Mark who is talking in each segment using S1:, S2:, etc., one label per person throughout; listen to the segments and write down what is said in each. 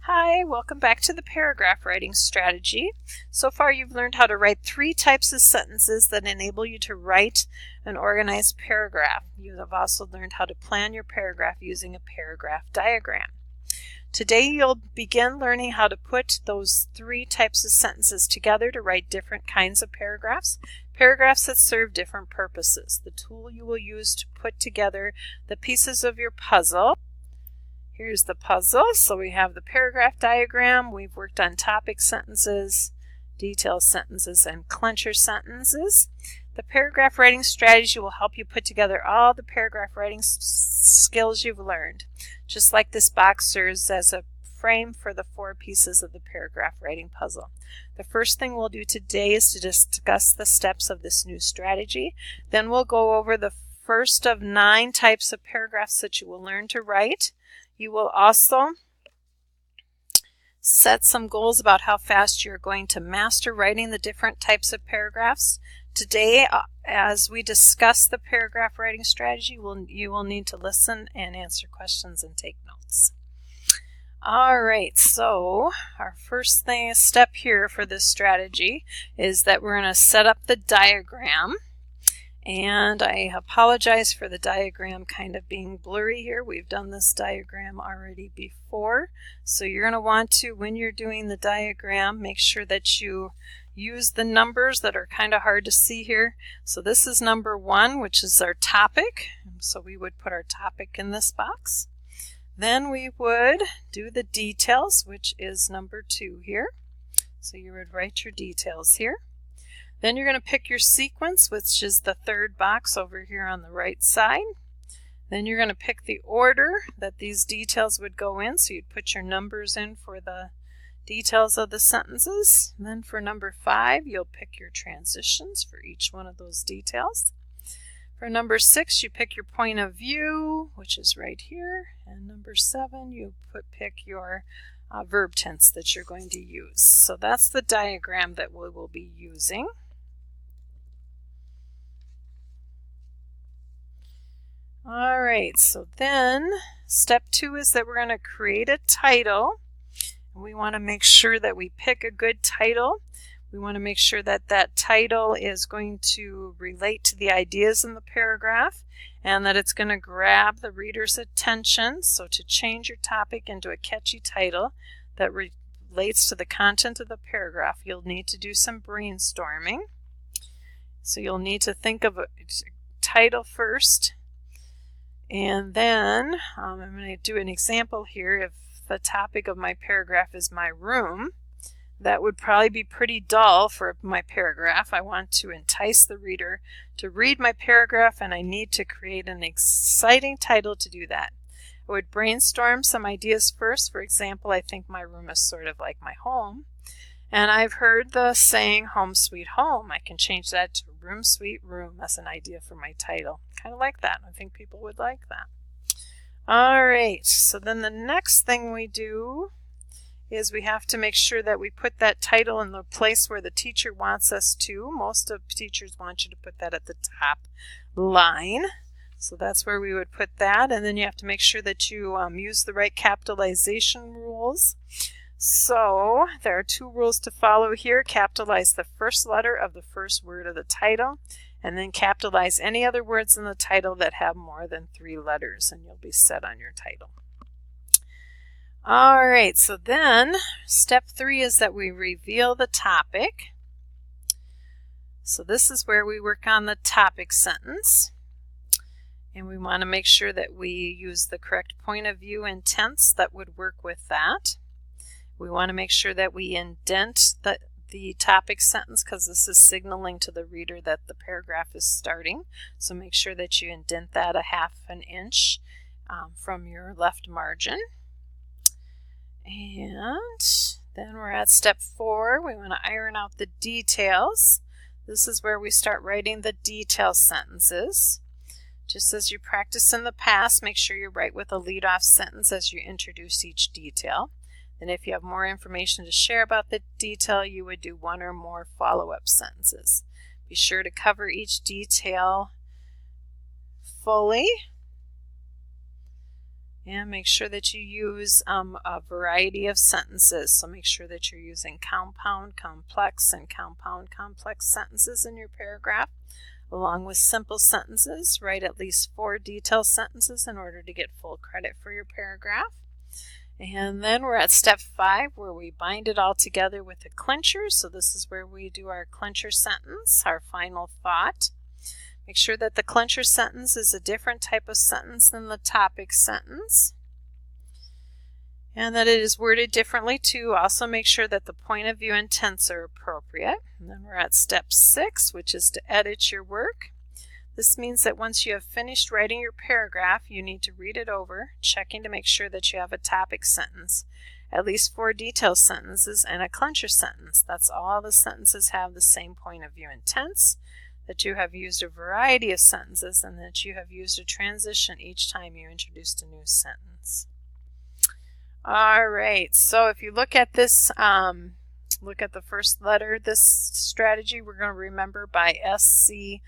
S1: Hi, welcome back to the paragraph writing strategy. So far you've learned how to write 3 types of sentences that enable you to write an organized paragraph. You have also learned how to plan your paragraph using a paragraph diagram. Today you'll begin learning how to put those 3 types of sentences together to write different kinds of paragraphs that serve different purposes. The tool you will use to put together the pieces of your puzzle. Here's the puzzle. So we have the paragraph diagram. We've worked on topic sentences, detail sentences, and clencher sentences. The paragraph writing strategy will help you put together all the paragraph writing skills you've learned. Just like this box serves as a frame for the 4 pieces of the paragraph writing puzzle. The first thing we'll do today is to discuss the steps of this new strategy. Then we'll go over the first of 9 types of paragraphs that you will learn to write. You will also set some goals about how fast you're going to master writing the different types of paragraphs. Today, as we discuss the paragraph writing strategy, you will need to listen and answer questions and take notes. All right, so our first step here for this strategy is that we're going to set up the diagram. And I apologize for the diagram kind of being blurry here. We've done this diagram already before. So you're going to want to, when you're doing the diagram, make sure that you use the numbers that are kind of hard to see here. So this is number 1, which is our topic. So we would put our topic in this box. Then we would do the details, which is number 2 here. So you would write your details here. Then you're going to pick your sequence, which is the 3rd box over here on the right side. Then you're going to pick the order that these details would go in. So you'd put your numbers in for the details of the sentences. And then for number 5, you'll pick your transitions for each one of those details. For number 6, you pick your point of view, which is right here. And number 7, you pick your verb tense that you're going to use. So that's the diagram that we will be using. All right, so then step 2 is that we're going to create a title. We want to make sure that we pick a good title. We want to make sure that that title is going to relate to the ideas in the paragraph and that it's going to grab the reader's attention. So to change your topic into a catchy title that relates to the content of the paragraph, you'll need to do some brainstorming. So you'll need to think of a title first. And then I'm going to do an example here. If the topic of my paragraph is my room, that would probably be pretty dull for my paragraph. I want to entice the reader to read my paragraph, and I need to create an exciting title to do that. I would brainstorm some ideas first. For example, I think my room is sort of like my home. And I've heard the saying, home sweet home. I can change that to room sweet room as an idea for my title. Kind of like that. I think people would like that. All right, so then the next thing we do is we have to make sure that we put that title in the place where the teacher wants us to. Most of teachers want you to put that at the top line. So that's where we would put that. And then you have to make sure that you use the right capitalization rules. So there are 2 rules to follow here. Capitalize the first letter of the first word of the title, and then capitalize any other words in the title that have more than 3 letters, and you'll be set on your title. All right, so then step 3 is that we reveal the topic. So this is where we work on the topic sentence. And we want to make sure that we use the correct point of view and tense that would work with that. We want to make sure that we indent the topic sentence because this is signaling to the reader that the paragraph is starting. So make sure that you indent that 1/2 inch from your left margin. And then we're at step 4. We want to iron out the details. This is where we start writing the detail sentences. Just as you practiced in the past, make sure you write with a lead-off sentence as you introduce each detail. And if you have more information to share about the detail, you would do 1 or more follow-up sentences. Be sure to cover each detail fully And make sure that you use a variety of sentences. So make sure that you're using compound, complex, and compound, complex sentences in your paragraph. Along with simple sentences, write at least 4 detailed sentences in order to get full credit for your paragraph. And then we're at step 5 where we bind it all together with a clincher. So this is where we do our clincher sentence, our final thought. Make sure that the clincher sentence is a different type of sentence than the topic sentence, and that it is worded differently too. Also make sure that the point of view and tense are appropriate. And then we're at step 6, which is to edit your work. This means that once you have finished writing your paragraph, you need to read it over, checking to make sure that you have a topic sentence, at least 4 detailed sentences, and a clincher sentence. That's all the sentences have the same point of view and tense, that you have used a variety of sentences, and that you have used a transition each time you introduced a new sentence. All right, so if you look at this, look at the first letter, this strategy we're going to remember by SCRIBE,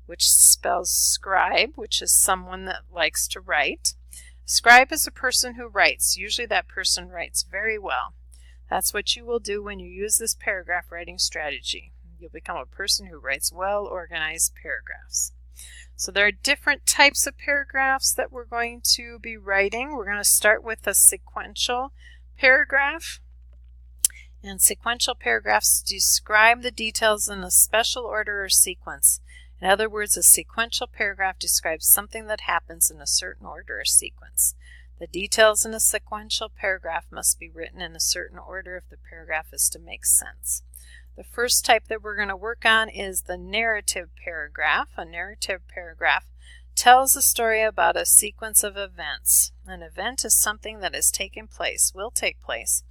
S1: which spells scribe, which is someone that likes to write. Scribe is a person who writes. Usually that person writes very well. That's what you will do when you use this paragraph writing strategy. You'll become a person who writes well-organized paragraphs. So there are different types of paragraphs that we're going to be writing. We're going to start with a sequential paragraph. And sequential paragraphs describe the details in a special order or sequence. In other words, a sequential paragraph describes something that happens in a certain order or sequence. The details in a sequential paragraph must be written in a certain order if the paragraph is to make sense. The first type that we're going to work on is the narrative paragraph. A narrative paragraph tells a story about a sequence of events. An event is something that has taken place, will take place,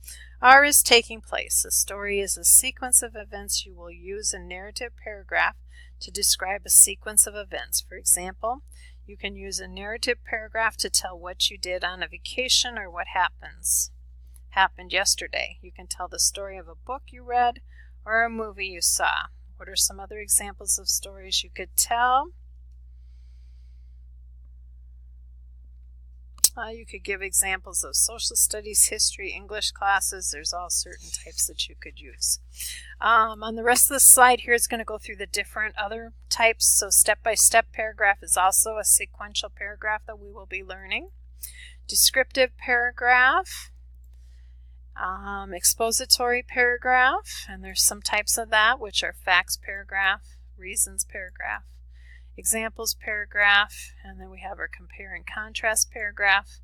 S1: or is taking place. A story is a sequence of events. You will use a narrative paragraph to describe a sequence of events. For example, you can use a narrative paragraph to tell what you did on a vacation or what happened yesterday. You can tell the story of a book you read or a movie you saw. What are some other examples of stories you could tell? You could give examples of social studies, history, English classes. There's all certain types that you could use. On the rest of the slide here, it's going to go through the different other types. So step-by-step paragraph is also a sequential paragraph that we will be learning. Descriptive paragraph, expository paragraph, and there's some types of that, which are facts paragraph, reasons paragraph, examples paragraph, and then we have our compare and contrast paragraph,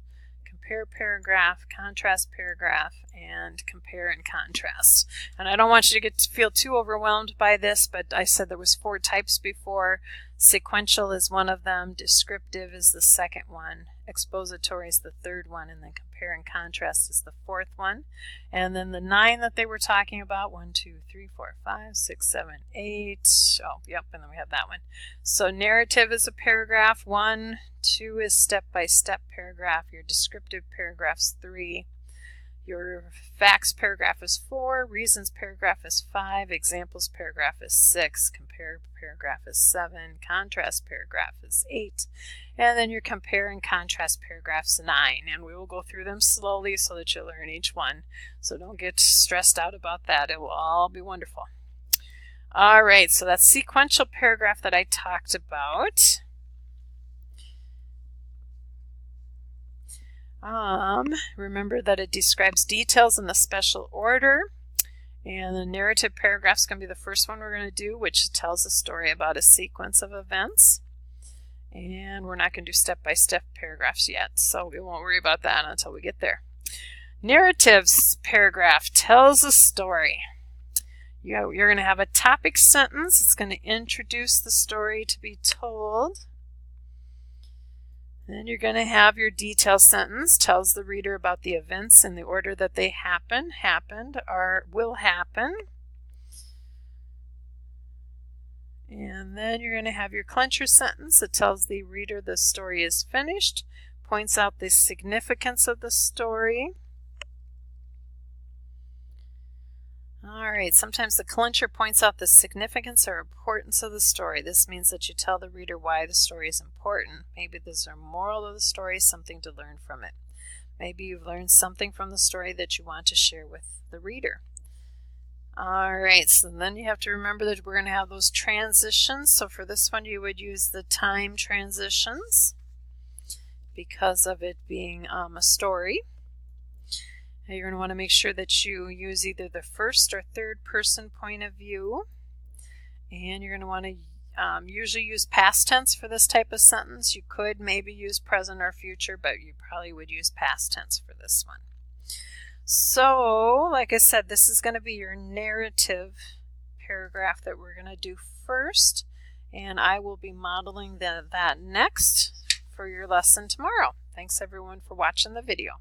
S1: compare paragraph, contrast paragraph, and compare and contrast. And I don't want you to feel too overwhelmed by this, but I said there was 4 types before. Sequential is one of them, descriptive is the second one, expository is the third one, and then compare and contrast is the 4th one. And then the 9 that they were talking about, 1, 2, 3, 4, 5, 6, 7, 8. Oh, yep, and then we have that one. So narrative is a paragraph 1, 2 is step-by-step paragraph, your descriptive paragraph's 3, your facts paragraph is 4, reasons paragraph is 5, examples paragraph is 6, compare paragraph is 7, contrast paragraph is 8, and then your compare and contrast paragraph's 9. And we will go through them slowly so that you'll learn each one. So don't get stressed out about that. It will all be wonderful. All right, so that sequential paragraph that I talked about. Remember that it describes details in the special order, and the narrative paragraph is going to be the first one we're going to do, which tells a story about a sequence of events. And we're not going to do step-by-step paragraphs yet, so we won't worry about that until we get there. Narratives paragraph tells a story. You're going to have a topic sentence. It's going to introduce the story to be told. Then you're going to have your detail sentence, tells the reader about the events in the order that they happened, or will happen. And then you're going to have your clincher sentence that tells the reader the story is finished, points out the significance of the story. All right, sometimes the clincher points out the significance or importance of the story. This means that you tell the reader why the story is important. Maybe there's a moral of the story, something to learn from it. Maybe you've learned something from the story that you want to share with the reader. All right, so then you have to remember that we're going to have those transitions. So for this one, you would use the time transitions because of it being a story. You're going to want to make sure that you use either the first or third person point of view. And you're going to want to usually use past tense for this type of sentence. You could maybe use present or future, but you probably would use past tense for this one. So, like I said, this is going to be your narrative paragraph that we're going to do first. And I will be modeling that next for your lesson tomorrow. Thanks everyone for watching the video.